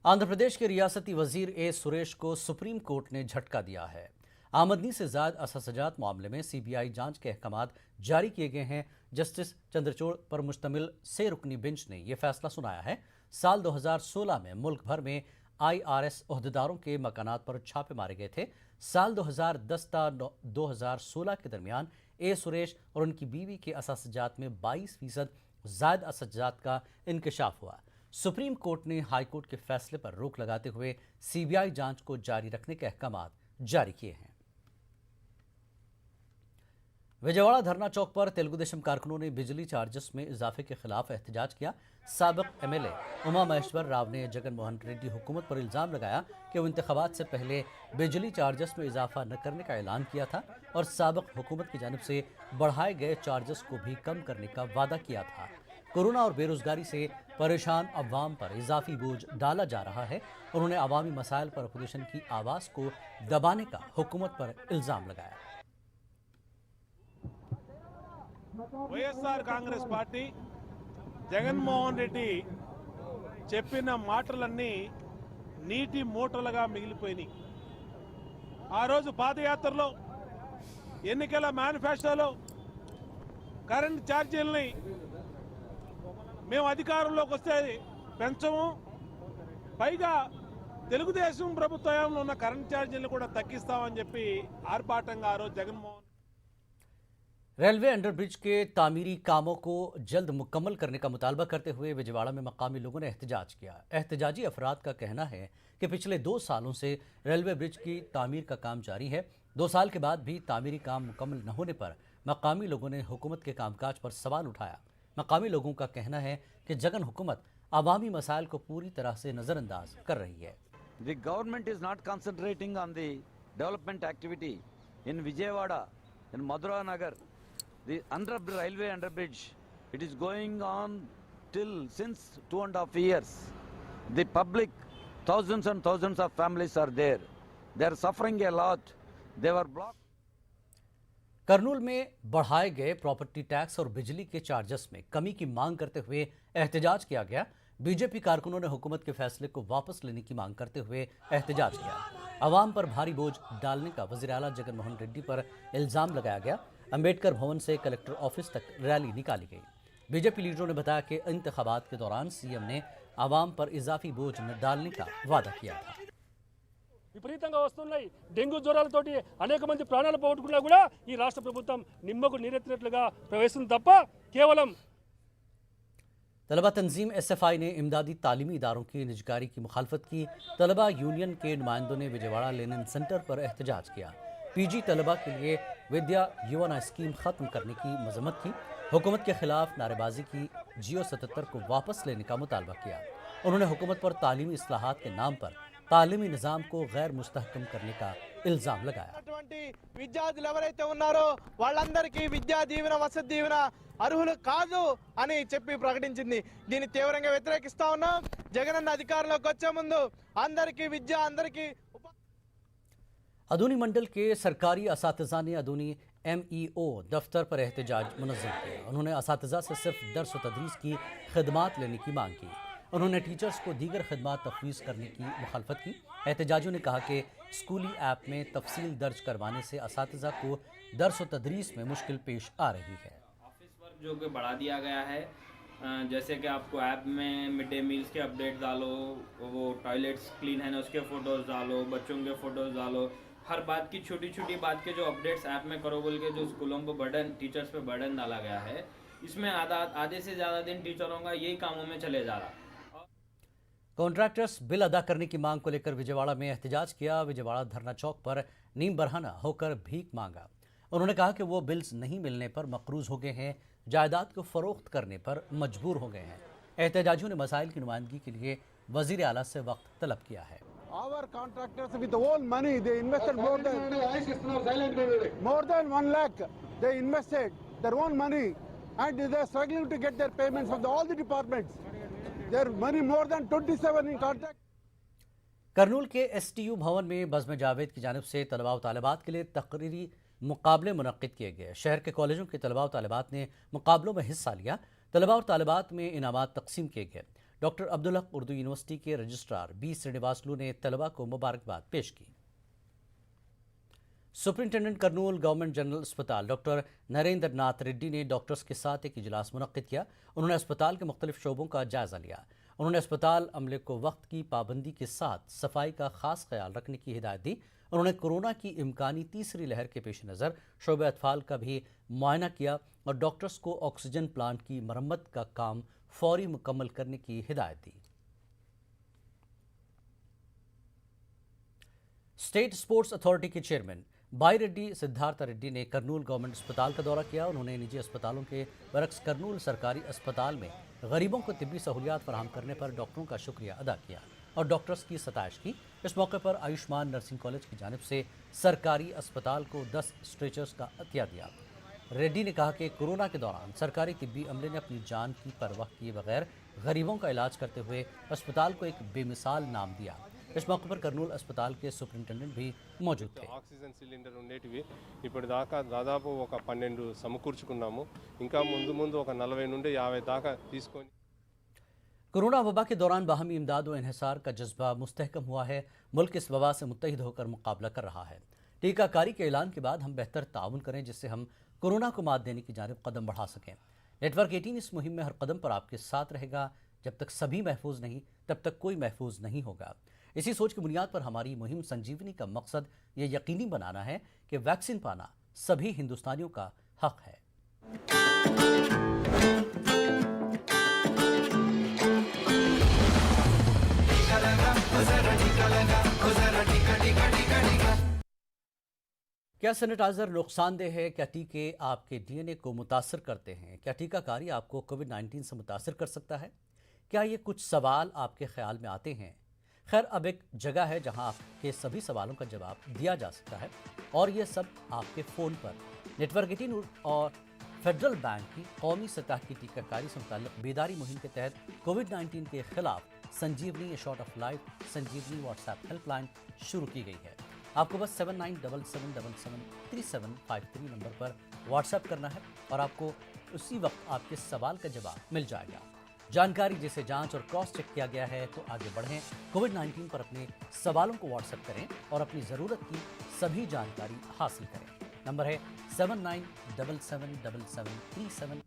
आंध्र प्रदेश के रियासती वजीर ए सुरेश को सुप्रीम कोर्ट ने झटका दिया है। आमदनी से ज़ायद अससजात मामले में सीबीआई जांच के अहकामात जारी किए गए हैं। जस्टिस चंद्रचूड़ पर मुश्तमिल 6 रुकनी बेंच ने यह फैसला सुनाया है। साल 2016 में मुल्क भर में IRS ओहदेदारों के मकानात पर छापे मारे गए थे। साल 2010 ता 2016 के दरमियान ए सुरेश और उनकी बीवी के अससजात में 22% ज़ायद अससजात का इंकशाफ हुआ। सुप्रीम कोर्ट ने हाई कोर्ट के फैसले पर रोक लगाते हुए सीबीआई जांच को जारी रखने के अहकामात जारी किए हैं। विजयवाड़ा धरना चौक पर तेलुगु देशम कारकुनों ने बिजली चार्जेस में इजाफे के खिलाफ एहतजाज किया। साबिक MLA उमा महेश्वर राव ने जगन मोहन रेड्डी हुकूमत पर इल्ज़ाम लगाया कि वो इंतखाबात से पहले बिजली चार्जेस में इजाफा न करने का ऐलान किया था और साबिक हुकूमत की जानिब से बढ़ाए गए चार्जेस को भी कम करने का वादा किया था। कोरोना और बेरोजगारी से परेशान अवाम पर इजाफी बोझ डाला जा रहा है। उन्होंने अवामी मसाइल पर अपोजिशन की आवाज़ को दबाने का हुकूमत पर इल्ज़ाम लगाया। వైఎస్ఆర్ కాంగ్రెస్ పార్టీ జగన్మోహన్ రెడ్డి చెప్పిన మాటలన్నీ నీటి మూటలుగా మిగిలిపోయినాయి। ఆ రోజు పాదయాత్రలో ఎన్నికల మేనిఫెస్టోలో కరెంట్ ఛార్జీలని మేము అధికారంలోకి వస్తే పెంచము, పైగా తెలుగుదేశం ప్రభుత్వంలో ఉన్న కరెంట్ ఛార్జీలను కూడా తగ్గిస్తామని చెప్పి ఆర్భాటంగా ఆ రోజు జగన్మోహన్ रेलवे अंडरब्रिज के तामीरी कामों को जल्द मुकम्मल करने का मुतालबा करते हुए विजयवाड़ा में मकामी लोगों ने एहतजाज किया। एहतजाजी अफराद का कहना है कि पिछले 2 सालों से रेलवे ब्रिज की तामीर का काम जारी है। 2 साल के बाद भी तामीरी काम मुकम्मल न होने पर मकामी लोगों ने हुकूमत के कामकाज पर सवाल उठाया। मकामी लोगों का कहना है कि जगन हुकूमत अवामी मसाइल को पूरी तरह से नज़रअंदाज कर रही है। The government is not concentrating on the development activity in Vijayawada, in Madura Nagar. The railway underbridge, it is going on since 2.5 years. The public, thousands and thousands of families are there. They are suffering a lot. They were blocked. Kurnool में बढ़ाए गए property tax और बिजली के charges में कमी की मांग करते हुए एहतजाज किया गया। बीजेपी कारकुनों ने हुकूमत के फैसले को वापस लेने की मांग करते हुए एहतजाज किया। अवाम पर भारी बोझ डालने का वज़ीर आला जगन मोहन रेड्डी पर इल्ज़ाम लगाया गया। अंबेडकर भवन से कलेक्टर ऑफिस तक रैली निकाली गई। बीजेपी लीडरों ने बताया कि इंतखाबात के दौरान सीएम ने अवाम पर इजाफी बोझ न डालने का वादा किया था। విపరీతంగా వస్తున్నాయి డెంగ్యూ జ్వరాలతోటి అనేక మంది ప్రాణాలు పోగొట్టుకున్నా కూడా ఈ రాష్ట్ర ప్రభుత్వం నిమ్మకు నీరెత్తినట్లుగా ప్రవేశిస్తుంది తప్ప కేవలం तलबा तंजीम SFI ने इमदादी तालीमी इदारों की निजकारी की मुखालफत की। तलबा यूनियन के नुमाइंदों ने विजयवाड़ा लेनिन सेंटर पर एहतजाज किया। PG तलबा के लिए विद्या युवना स्कीम ख़त्म करने की मजम्मत की। हुकूमत के खिलाफ नारेबाजी की। जियो 77 को वापस लेने का मुतालबा किया। उन्होंने हुकूमत पर तालीमी इस्लाहात के नाम पर तालीमी निज़ाम को गैर मुस्तहकम करने का इल्ज़ाम लगाया। విద్యార్థులు ఎవరైతే ఉన్నారో వాళ్ళందరికీ విద్యా దీవెన వసతి దీవెన అర్హులు కాదు అని చెప్పి ప్రకటించింది। దీన్ని తీవ్రంగా వ్యతిరేకిస్తా ఉన్నాం। జగనన్న అధికారంలోకి వచ్చే ముందు అందరికీ విద్య అందరికీ अदूनी मंडल के सरकारी असातिज़ा ने अदूनी MEO दफ्तर पर एहतजाज मुनज़्ज़म किया। उन्होंने असातिज़ा से सिर्फ दर्स व तदरीस की खिदमात लेने की मांग की। उन्होंने टीचर्स को दीगर खिदमात तफवीज़ करने की मुखालफत की। एहतजाजियों ने कहा कि स्कूली ऐप में तफसील दर्ज करवाने से असातिज़ा को दर्स व तदरीस में मुश्किल पेश आ रही है। ऑफिस वर्क जो कि बढ़ा दिया गया है, जैसे कि आपको ऐप में मिड डे मील्स के अपडेट डालो, वो टॉयलेट्स क्लीन है ना उसके फ़ोटोज़ डालो, बच्चों के फ़ोटोज़ डालो, हर बात की छोटी छोटी बात के जो अपडेट्स ऐप में करो बोल के जो स्कूलों पर बर्डन टीचर्स पे बर्डन डाला गया है, इसमें आधे से ज़्यादा दिन टीचरों का यही कामों में चले जा रहा। कॉन्ट्रैक्टर्स बिल अदा करने की मांग को लेकर विजयवाड़ा में एहतजाज किया। विजयवाड़ा धरना चौक पर नीम बरहाना होकर भीख मांगा। उन्होंने कहा कि वो बिल्स नहीं मिलने पर मकरूज हो गए हैं, जायदाद को फरोख्त करने पर मजबूर हो गए हैं। एहतजाजियों ने मसाइल की नुमाइंदगी के लिए वज़ीर आला से वक्त तलब किया है। Our contractors with all money, they invested more than 1 lakh. They invested their own money and they are struggling to get their payments from all the departments. Their money more than 27 in contract. Kurnool के STU भवन में बज़्म जावेद की जानिब से तलबा व तालिबात के लिए तकरीरी मुकाबले मुनक्किद किए गए। शहर के कॉलेजों के तलबा व तालिबात ने मुकाबलों में हिस्सा लिया। तलबा और तालिबात में इनामात तकसीम किए गए। डॉक्टर अब्दुल हक उर्दू यूनिवर्सिटी के रजिस्ट्रार बी श्रीनिवासलू ने तलबा को मुबारकबाद पेश की। सुपरिंटेंडेंट कर्नूल गवर्नमेंट जनरल अस्पताल डॉक्टर नरेंद्र नाथ रेड्डी ने डॉक्टर्स के साथ एक इजलास मुनक्किद किया। उन्होंने अस्पताल के मुख्तलिफ शोबों का जायजा लिया। उन्होंने अस्पताल अमले को वक्त की पाबंदी के साथ सफाई का खास ख्याल रखने की हिदायत दी। उन्होंने कोरोना की इम्कानी तीसरी लहर के पेश नज़र शोबे अतफाल का भी मुआयना किया और डॉक्टर्स को ऑक्सीजन प्लांट की मरम्मत का काम फौरी मुकम्मल करने की हिदायत दी। स्टेट स्पोर्ट्स अथॉरिटी के चेयरमैन बाई रेड्डी सिद्धार्थ रेड्डी ने कर्नूल गवर्नमेंट अस्पताल का दौरा किया। उन्होंने निजी अस्पतालों के बरक्स कर्नूल सरकारी अस्पताल में गरीबों को तिब्बी सहूलियात फराहम करने पर डॉक्टरों का शुक्रिया अदा किया और डॉक्टर्स की सताइश की। इस मौके पर आयुष्मान नर्सिंग कॉलेज की जानिब से सरकारी अस्पताल को 10 स्ट्रेचर्स का अतिया दिया। रेड्डी ने कहा कि कोरोना के दौरान सरकारी तिब्बी अमले ने अपनी जान की परवाह किए बगैर गरीबों का इलाज करते हुए अस्पताल को एक बेमिसाल नाम दिया। इस मौके पर कर्नूल अस्पताल के सुपरिंटेंडेंट भी मौजूद थे। ఆక్సిజన్ సిలిండర్ ఉండేటివి ఇప్పుడు దాకా దాదాపు ఒక 12 సమకూర్చుకున్నాము। ఇంకా ముందు ఒక 40 నుండి 50 దాకా తీసుకొని कोरोना वबा के दौरान बाहमी इमदाद व इन्हिसार का जज्बा मुस्तहकम हुआ है। मुल्क इस वबा से मुत्तहिद होकर मुकाबला कर रहा है। टीकाकारी के ऐलान के बाद हम बेहतर ताउन करें जिससे हम कोरोना को मात देने की जानिब कदम बढ़ा सकें। नेटवर्क 18 इस मुहिम में हर कदम पर आपके साथ रहेगा। जब तक सभी महफूज नहीं तब तक कोई महफूज नहीं होगा। इसी सोच की बुनियाद पर हमारी मुहिम संजीवनी का मकसद ये यकीनी बनाना है कि वैक्सीन पाना सभी हिंदुस्तानियों का हक है। क्या सैनिटाइजर नुकसानदेह है? क्या टीके आपके डीएनए को मुतासर करते हैं? क्या टीकाकारी आपको कोविड-19 से मुतासर कर सकता है? क्या ये कुछ सवाल आपके ख्याल में आते हैं? खैर, अब एक जगह है जहां आपके सभी सवालों का जवाब दिया जा सकता है और ये सब आपके फ़ोन पर। नेटवर्क 18 और फेडरल बैंक की कौमी सतह की टीकाकारी से मुताल्लिक़ बेदारी मुहिम के तहत कोविड-19 के खिलाफ Sanjeevani a shot of life Sanjeevani WhatsApp helpline शुरू की गई है। आपको बस 7977773753 नंबर पर व्हाट्सएप करना है और आपको उसी वक्त आपके सवाल का जवाब मिल जाएगा। जानकारी जिसे जांच और क्रॉस चेक किया गया है तो आगे बढ़ें। कोविड-19 पर अपने सवालों को व्हाट्सएप करें और अपनी ज़रूरत की सभी जानकारी हासिल करें। नंबर है 7977773753।